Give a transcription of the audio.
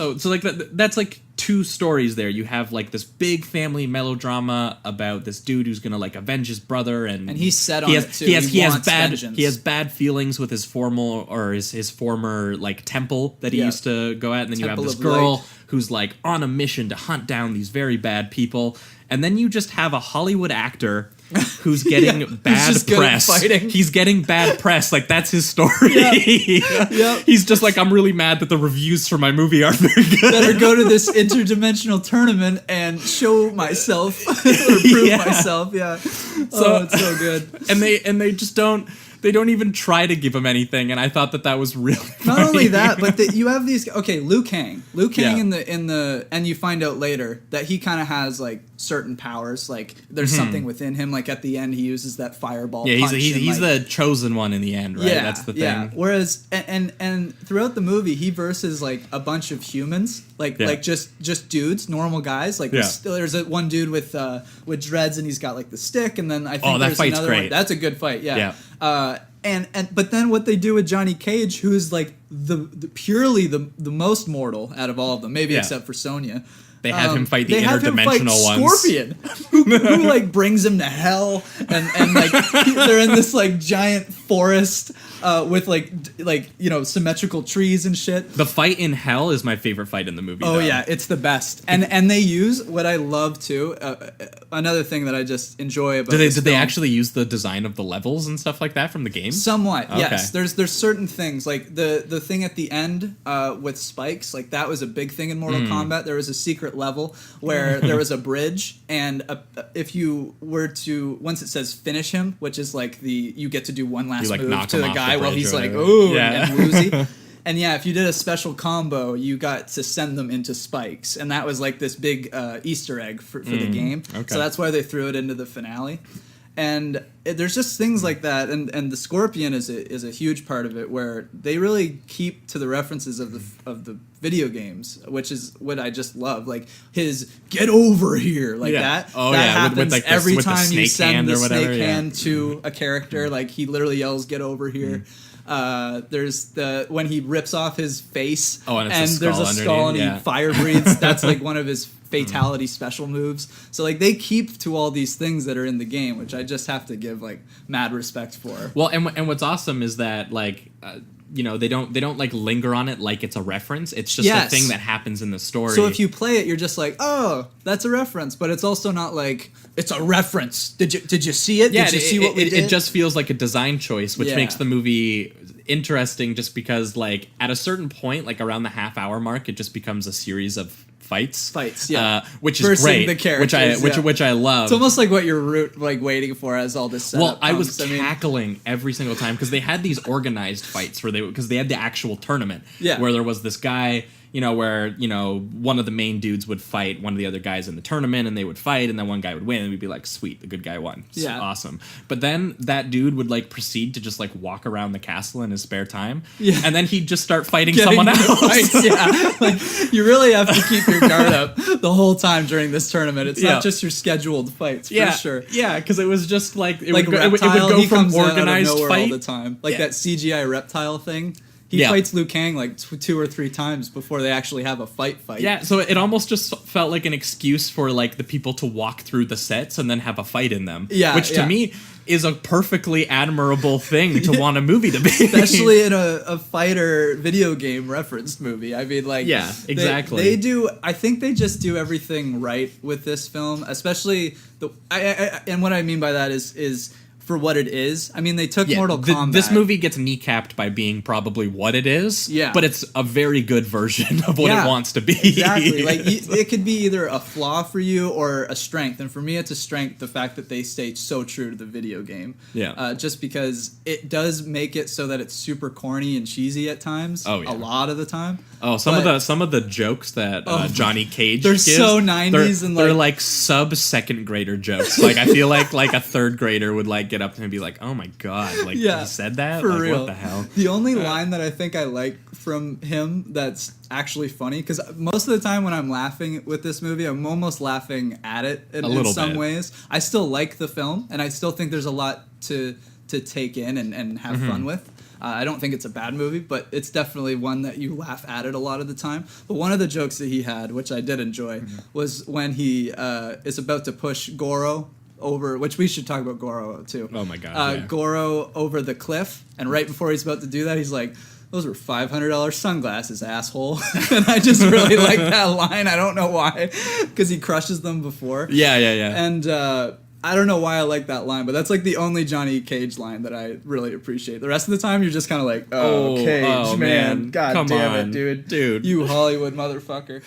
So like that's like two stories there. You have like this big family melodrama about this dude who's gonna like avenge his brother, and he's set on it too. He has bad feelings with his former like temple that he used to go at, and then you have this girl who's like on a mission to hunt down these very bad people, and then you just have a Hollywood actor who's getting bad press. He's getting bad press. Like, that's his story. He's just like, I'm really mad that the reviews for my movie aren't very good. Better go to this interdimensional tournament and show myself or prove myself. So it's so good. And they just don't. They don't even try to give him anything, and I thought that was really funny. Not only that, but you have these. Okay, Liu Kang in the and you find out later that he kind of has like certain powers. Like there's something within him. Like at the end, he uses that fireball. Yeah, punch he's the chosen one in the end, right? Yeah, that's the thing. Yeah. Whereas and throughout the movie, he versus like a bunch of humans, like just dudes, normal guys. Like there's one dude with dreads, and he's got like the stick, and then I think that there's fight's another great. one. That's a good fight. Yeah. Yeah. But then what they do with Johnny Cage, who is like the purely the most mortal out of all of them, maybe except for Sonya. They have him fight the interdimensional ones. Scorpion, who like brings him to hell, and like they're in this like giant forest with like symmetrical trees and shit. The fight in hell is my favorite fight in the movie. Oh yeah, it's the best. And they use what I love too. Another thing that I just enjoy about did they actually use the design of the levels and stuff like that from the game? Somewhat, yes. There's certain things like the thing at the end with spikes, like that was a big thing in Mortal Kombat. There was a secret level where there was a bridge, and if you were to, once it says finish him, which is like you get to do one last move to the guy while he's like ooh and woozy. And if you did a special combo, you got to send them into spikes, and that was like this big Easter egg for the game. Okay. So that's why they threw it into the finale. And there's just things like that, and the Scorpion is a huge part of it, where they really keep to the references of the video games, which is what I just love. Like his "get over here," like that. Oh, that happens with like every time you send the snake hand to a character. Like he literally yells "get over here." There's when he rips off his face, and there's a skull and he fire breathes. That's like one of his fatality special moves. So like they keep to all these things that are in the game, which I just have to give like mad respect for. Well, and what's awesome is that like they don't like linger on it like it's a reference. It's just a thing that happens in the story. So if you play it, you're just like, oh, that's a reference, but it's also not like it's a reference. Did you see it? Yeah, did you see what we did? It just feels like a design choice, which makes the movie interesting. Just because like at a certain point, like around the half-hour mark, it just becomes a series of fights, which is great, which I love. It's almost like what you're waiting for as all this setup I was cackling every single time because they had these organized fights because they had the actual tournament where there was this guy, where one of the main dudes would fight one of the other guys in the tournament, and they would fight, and then one guy would win, and we'd be like, sweet, the good guy won. Awesome. But then that dude would like proceed to just like walk around the castle in his spare time, and then he'd just start fighting someone else. Like you really have to keep your guard up the whole time during this tournament. It's not just your scheduled fights, for sure. Yeah, because it was just like it would go from organized fight all the time, like that CGI reptile thing. He fights Liu Kang like 2 or 3 times before they actually have a fight. Yeah, so it almost just felt like an excuse for like the people to walk through the sets and then have a fight in them. Yeah, which to me is a perfectly admirable thing to want a movie to be. Especially in a fighter video game referenced movie. I mean, like... Yeah, exactly. They do... I think they just do everything right with this film, especially... and what I mean by that is for what it is. I mean, they took Mortal Kombat. This movie gets kneecapped by being probably what it is, but it's a very good version of what it wants to be. Exactly. Like, it could be either a flaw for you or a strength. And for me, it's a strength, the fact that they stayed so true to the video game. Yeah. Just because it does make it so that it's super corny and cheesy at times. Oh, yeah. A lot of the time. Oh, some of the jokes that Johnny Cage they're gives, so 90s, and they're like sub second grader jokes. Like I feel like a third grader would like get up to him and be like, "Oh my god, like he said that? For like, real. What the hell?" The only line that I think I like from him that's actually funny, because most of the time when I'm laughing with this movie, I'm almost laughing at it in some ways. I still like the film, and I still think there's a lot to take in and have fun with. I don't think it's a bad movie, but it's definitely one that you laugh at it a lot of the time. But one of the jokes that he had, which I did enjoy, was when he is about to push Goro over, which we should talk about Goro too. Oh my god! Goro over the cliff, and right before he's about to do that, he's like, "Those were $500 sunglasses, asshole." And I just really like that line. I don't know why, because he crushes them before. Yeah. And I don't know why I like that line, but that's like the only Johnny Cage line that I really appreciate. The rest of the time, you're just kind of like, "Oh, Cage, man. God damn it, dude. You Hollywood motherfucker."